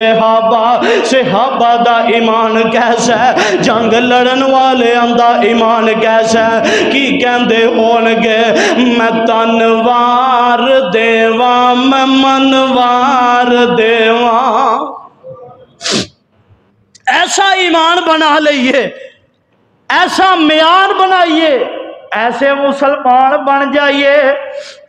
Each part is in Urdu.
صحابہ دا ایمان کیسا ہے، جنگ لڑن والے دا ایمان کیسا ہے، کی کہندے ہونگے میں تنوار دیواں میں منوار دیواں۔ ایسا ایمان بنا لئیے، ایسا معیار بنائیے، ایسے مسلمان بن جائیے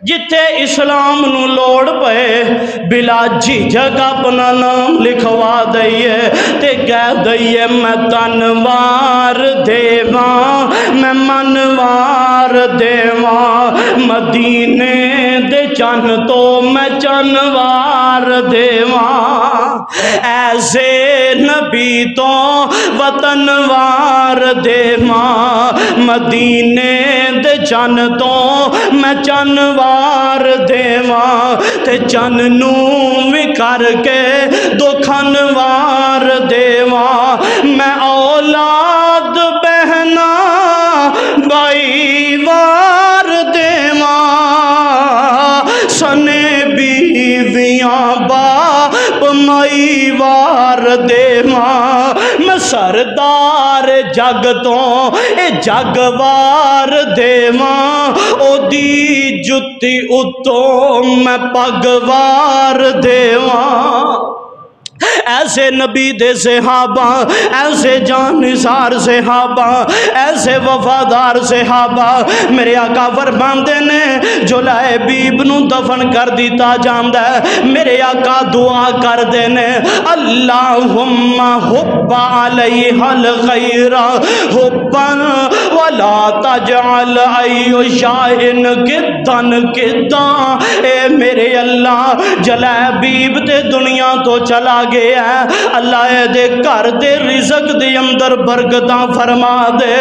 جتے اسلام نو لوڑ پے بلا جھجک اپنا نام لکھوا دئیے تے کہہ دئیے میں تنوار دیواں میں منوار دیواں، مدینے دے چن تو میں چنوار دیواں، ایسے نبی تو وطنوار دیواں، مدینے دے چن تو میں چنوار دیواں، تے چن نو بھی کر کے دو کھنوار دیواں، میں اولاد بہنا بائی وار دیواں، سنے بیویاں باپ مائی وار دیواں، میں سردار جگ تو اے جگ وار دیواں، او دی جتی اتوں میں پگوار دیواں۔ ایسے نبی دے صحابہ، ایسے جان نثار صحابہ، ایسے وفادار صحابہ، میرے آقا فرماندے نے جلائے بیب نو دفن کر دیتا جاندہ ہے، میرے آقا دعا کر دینے اللہم حب علیہ الخیر حبا ولا تجعل ایو شاہن کدن کدن، اے میرے اللہ جلائے بیب تے دنیا تو چلا گیا ہے، اللہ دے گھر دے رزق دے اندر برکتاں فرما دے۔